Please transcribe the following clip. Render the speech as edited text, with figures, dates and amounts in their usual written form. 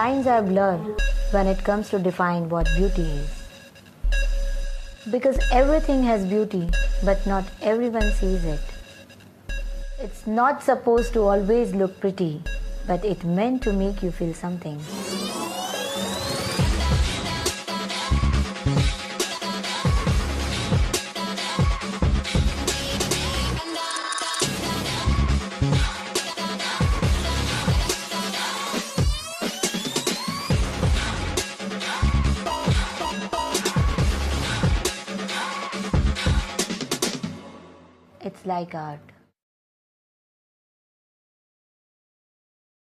lines are blurred when it comes to define what beauty is. Because everything has beauty, but not everyone sees it. It's not supposed to always look pretty, but it's meant to make you feel something. It's like art.